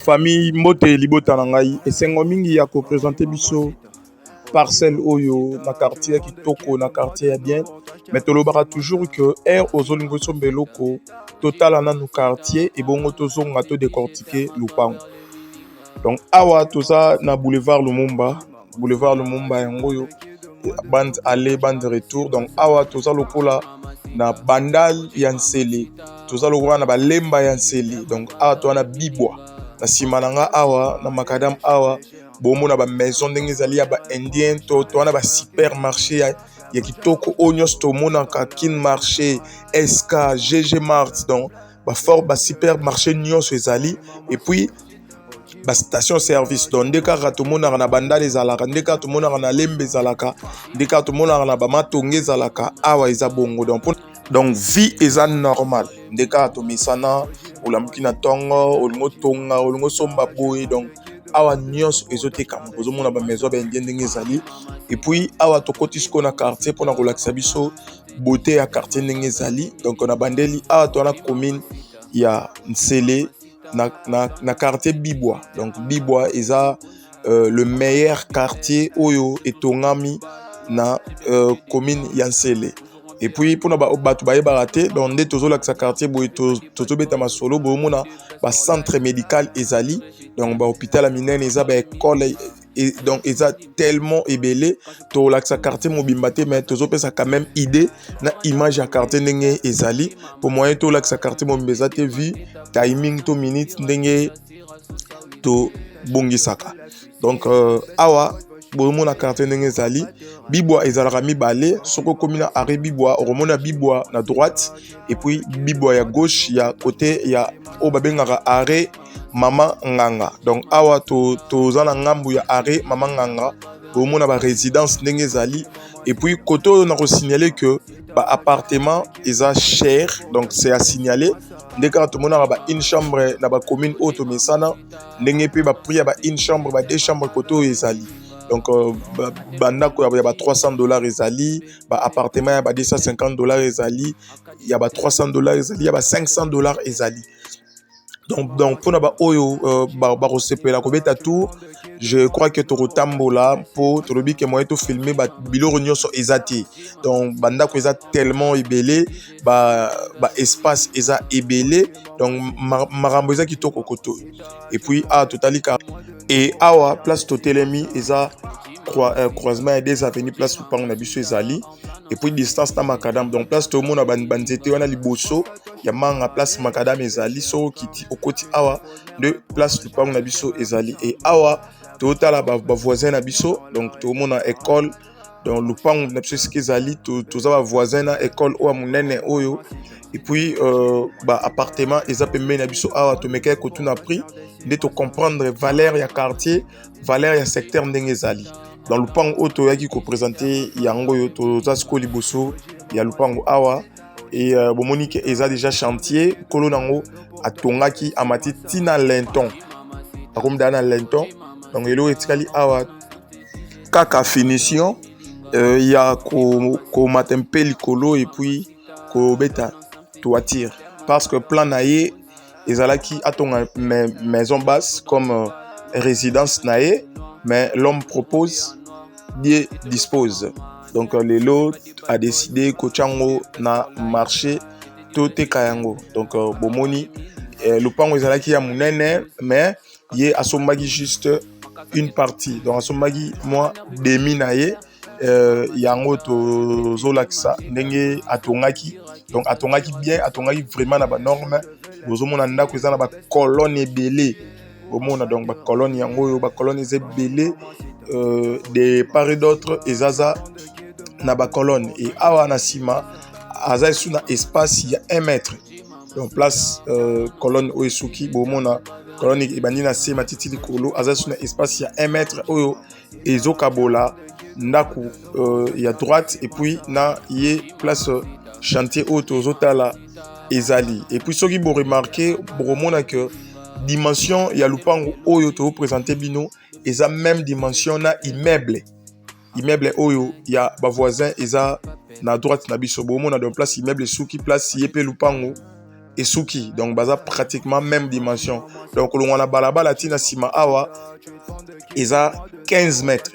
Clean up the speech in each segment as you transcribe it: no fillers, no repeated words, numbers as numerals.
Famille mbote libota na ngai esengo mingi ya ko présenter biso parcelle oyo na quartier ya kitoko na quartier ya bien mais tolobaka toujours que air ozolingo so mbeloko totala nanu quartier ebongo tozonga to décortiquer lupango. Donc awa toza na boulevard Lumumba yango oyo bande aller bande retour. Donc awa toza lokola na bandal ya nsele toza lokola na balemba ya nsele. Donc awa toza na bibwa na sima na nga awa na makadam awa bomona ba maison ndenge ezali ya ba indien to wana ba supermarché ya kitoko onyos to mona ka kin marché SK GG Mart. Donc ba fort ba supermarché nyos ezali et puis ba station service. Donc ndeka to mona na bandale ezalaka ndeka to mona na lembe ezalaka ndeka to mona na ba matonge ezalaka awa eza bongo. Donc vie eza normal ndeka to misana olamuki na tongo olingo tonga olingo somba boy. Donc awa nyos ezoteka ozomona ba maison ba indien ndenge ezali et puis awa to kotisko na quartier pona kolakisa biso beauté ya quartier ndenge ezali. Donc on a bandeli awa to na commune ya Nsele na quartier Bibwa. Donc Bibwa eza le meilleur quartier oyo etongami na commune ya Nsele. Et puis pour batu baye baraté donc nde tozolakisa quartier boye tozobeta masolo bomona ba centre médical ezali. Donc ba hôpital ya minene eza ba école et donc eza tellement ebelé to lakisa quartier mobimba te mais tozopesa quand même idée na image ya quartier ndenge ezali pour moyen to lakisa quartier mobimba eza te vu timing to minute ndenge to bongisaka. Donc awa bomona quartier ndenge ezali Bibwa ezalaka mibale soko komi na arrêt Bibwa oromona Bibwa na droite et puis Bibwa ya gauche ya côté ya o babengaka arrêt Mama Nganga. Donc awa toza na ngambu ya arrêt Mama Nganga bomona ba résidence ndenge ezali et puis côté on a signalé que ba appartement eza cher. Donc c'est à signaler ndeka to mona ba une chambre na ba commune auto mesana ndenge pe ba prix ya ba une chambre ba deux chambres côté ezali. Donc bandako ya ba $300 ezali ba appartement ya ba $250 ezali ya ba $300 ezali ya ba $500 ezali. Donc pour na oyo ba resepela ko beta tour je crois que tokotambola pour tolobi ke moyen to filmer ba biloko nyonso ezati. Donc bandako eza tellement ebelé ba espace eza ebelé. Donc marambo eza kitoko koto et puis totalika et awa place totelemi eza croisement et des avenues place Lupango na biso ezali et puis distance na makadam. Donc place to mona banzete wana liboso ya manga place makadam ezali so kiti okoti awa de place Lupango na biso ezali et awa totala ba voisin na biso. Donc to mona école donc Lupango na biso ezali toza ba voisin na école o munene oyo et puis ba appartement eza pembe na biso awa to meka ko tuna prix de to comprendre valeur ya quartier valeur ya secteur ndenge ezali. Dans Lupango oto yaki ko présenter yango yo to zasko liboso ya Lupango awa et bomonique eza déjà chantier kolo nango atongaki amati tina lenton akomda na lenton. Donc elo etikali awa kaka finition ya ko matempe likolo et puis ko beta toiture parce que plan naie ezalaki atonga maison basse comme résidence naie mais l'homme propose Dieu dispose. Donc le lot a décidé kochango na marché tote kayango. Donc bomoni Lupango ezalaki ya munene mais ye asombaki juste une partie. Donc asombaki moi demi na ye yango to zolakisa ndenge atongaki. Donc atongaki bien atongaki vraiment na ba norme bozomona ndako eza na ba colonne ebelé bomona. Donc ba colonne yango ba colonne ebelé de part et d'autre ezaza na ba colonne et awa na sima aza sous na espace ya 1 mètre. Donc place colonne oyo suki bomona colonne ebandi na se matiti likolo aza sous na espace ya 1 mètre oyo ezokabola ndako ya droite et puis na ye place chantier oyo tozotala ezali. Et puis soki bo remarquer bomona que dimension ya Lupango oyo to présenter bino eza même dimension na immeuble oyo ya ba voisin eza na droite na biso bomona. Donc place immeuble suki place yepe Lupango et Suki. Donc, baza pratiquement même dimension. Donc, on a balabala tina sima awa, ils a 15 mètres.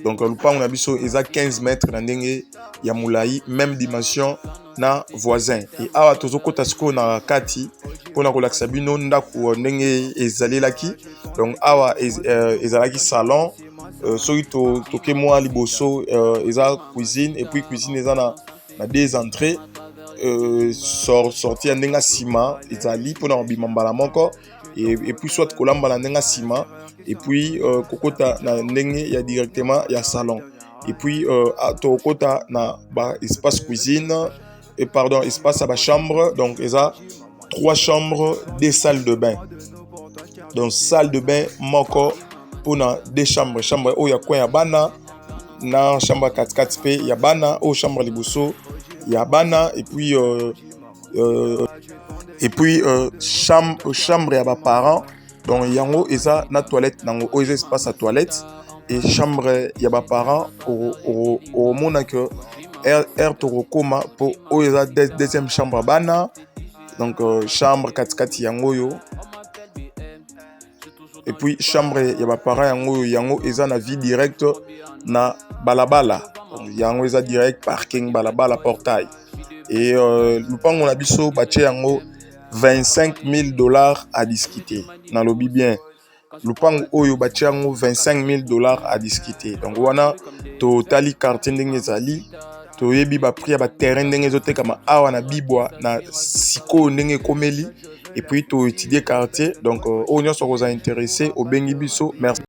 Donc, le pan on a biso, ils a 15 mètres dans ndenge ya moulaï, même dimension na voisin. Et awa tozo kota sko na kati, pona ko laksa bino ndako ndenge ezali laki. Donc, awa ezalaki salon. Soki toke moi liboso, eza cuisine, et puis cuisine eza na deux entrées. Sorti ndenga sima ezali pona obima mbala moko et puis soit kolamba na ndenga sima et puis kokota na ndenge ya directement ya salon et puis tokota na ba espace cuisine et pardon espace à ba chambre. Donc eza 3 chambres, 2 salles de bain. Donc salle de bain moko pona 2 chambres, chambre o ya coin ya bana na chambre 4 pe ya bana o chambre liboso ya bana et puis chambre ya ba parents. Donc yango eza na toilette nango o espace à toilette et chambre ya ba parents au mona que air to koma po o eza deuxième chambre bana. Donc chambre 4 yango yo et puis chambre ya ba parents yango eza na vie direct na balabala. Yango eza direct parking balabala portail. Et le pan on a biso bache yango $25,000 à discuter. Dans le bien. Le pan oyo bache yango $25,000 à discuter. Donc wana to tali quartier ndenge zali to yebi ba prix ba terrain ndenge zote kama awa na bibwa na siko ndenge komeli et puis to étudier quartier. Donc on nyonso ko za intéressé au bengi biso. Merci.